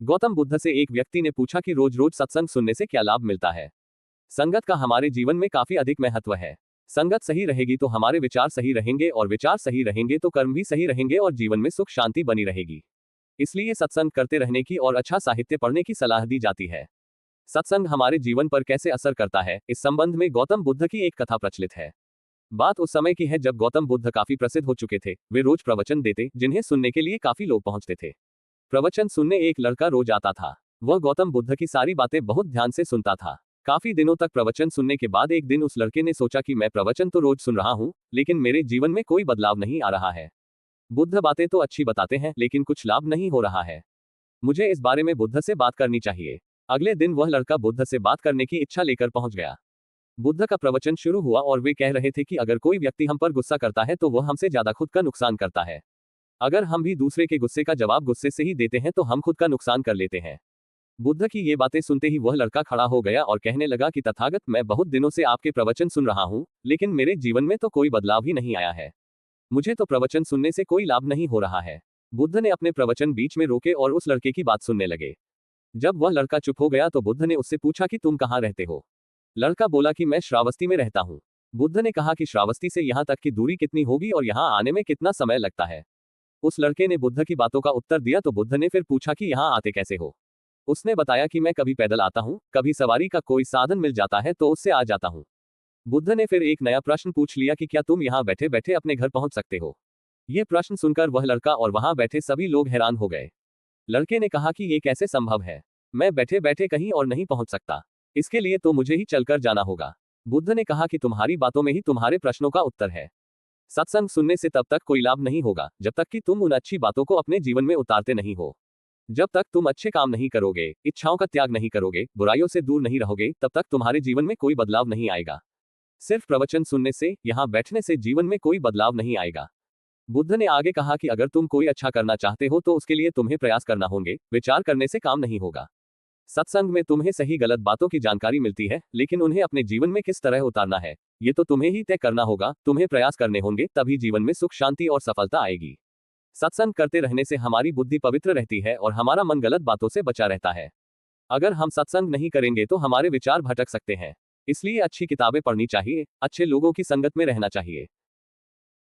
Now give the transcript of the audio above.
गौतम बुद्ध से एक व्यक्ति ने पूछा कि रोज रोज सत्संग सुनने से क्या लाभ मिलता है। संगत का हमारे जीवन में काफी अधिक महत्व है। संगत सही रहेगी तो हमारे विचार सही रहेंगे और विचार सही रहेंगे तो कर्म भी सही रहेंगे और जीवन में सुख शांति बनी रहेगी। इसलिए सत्संग करते रहने की और अच्छा साहित्य पढ़ने की सलाह दी जाती है। सत्संग हमारे जीवन पर कैसे असर करता है, इस संबंध में गौतम बुद्ध की एक कथा प्रचलित है। बात उस समय की है जब गौतम बुद्ध काफी प्रसिद्ध हो चुके थे। वे रोज प्रवचन देते, जिन्हें सुनने के लिए काफी लोग पहुंचते थे। प्रवचन सुनने एक लड़का रोज आता था। वह गौतम बुद्ध की सारी बातें बहुत ध्यान से सुनता था। काफी दिनों तक प्रवचन सुनने के बाद एक दिन उस लड़के ने सोचा कि मैं प्रवचन तो रोज सुन रहा हूँ, लेकिन मेरे जीवन में कोई बदलाव नहीं आ रहा है। बुद्ध बातें तो अच्छी बताते हैं, लेकिन कुछ लाभ नहीं हो रहा है। मुझे इस बारे में बुद्ध से बात करनी चाहिए। अगले दिन वह लड़का बुद्ध से बात करने की इच्छा लेकर पहुंच गया। बुद्ध का प्रवचन शुरू हुआ और वे कह रहे थे कि अगर कोई व्यक्ति हम पर गुस्सा करता है तो वह हमसे ज्यादा खुद का नुकसान करता है। अगर हम भी दूसरे के गुस्से का जवाब गुस्से से ही देते हैं तो हम खुद का नुकसान कर लेते हैं। बुद्ध की ये बातें सुनते ही वह लड़का खड़ा हो गया और कहने लगा कि तथागत, मैं बहुत दिनों से आपके प्रवचन सुन रहा हूँ, लेकिन मेरे जीवन में तो कोई बदलाव ही नहीं आया है। मुझे तो प्रवचन सुनने से कोई लाभ नहीं हो रहा है। बुद्ध ने अपने प्रवचन बीच में रोके और उस लड़के की बात सुनने लगे। जब वह लड़का चुप हो गया तो बुद्ध ने उससे पूछा कि तुम कहाँ रहते हो। लड़का बोला कि मैं श्रावस्ती में रहता हूँ। बुद्ध ने कहा कि श्रावस्ती से यहाँ तक की दूरी कितनी होगी और यहाँ आने में कितना समय लगता है। उस लड़के ने बुद्ध की बातों का उत्तर दिया तो बुद्ध ने फिर पूछा कि यहाँ आते कैसे हो। उसने बताया कि मैं कभी पैदल आता हूँ, कभी सवारी का कोई साधन मिल जाता है तो उससे आ जाता हूँ। बुद्ध ने फिर एक नया प्रश्न पूछ लिया कि क्या तुम यहाँ बैठे बैठे अपने घर पहुंच सकते हो। यह प्रश्न सुनकर वह लड़का और वहां बैठे सभी लोग हैरान हो गए। लड़के ने कहा कि ये कैसे संभव है, मैं बैठे बैठे कहीं और नहीं पहुंच सकता, इसके लिए तो मुझे ही चलकर जाना होगा। बुद्ध ने कहा कि तुम्हारी बातों में ही तुम्हारे प्रश्नों का उत्तर है। सत्संग सुनने से तब तक कोई लाभ नहीं होगा जब तक कि तुम उन अच्छी बातों को अपने जीवन में उतारते नहीं हो। जब तक तुम अच्छे काम नहीं करोगे, इच्छाओं का त्याग नहीं करोगे, बुराइयों से दूर नहीं रहोगे, तब तक तुम्हारे जीवन में कोई बदलाव नहीं आएगा। सिर्फ प्रवचन सुनने से, यहाँ बैठने से जीवन में कोई बदलाव नहीं आएगा। बुद्ध ने आगे कहा कि अगर तुम कोई अच्छा करना चाहते हो तो उसके लिए तुम्हें प्रयास करना होंगे, विचार करने से काम नहीं होगा। सत्संग में तुम्हें सही गलत बातों की जानकारी मिलती है, लेकिन उन्हें अपने जीवन में किस तरह उतारना है, ये तो तुम्हें ही तय करना होगा। तुम्हें प्रयास करने होंगे, तभी जीवन में सुख शांति और सफलता आएगी। सत्संग करते रहने से हमारी बुद्धि पवित्र रहती है और हमारा मन गलत बातों से बचा रहता है। अगर हम सत्संग नहीं करेंगे तो हमारे विचार भटक सकते हैं। इसलिए अच्छी किताबें पढ़नी चाहिए, अच्छे लोगों की संगत में रहना चाहिए।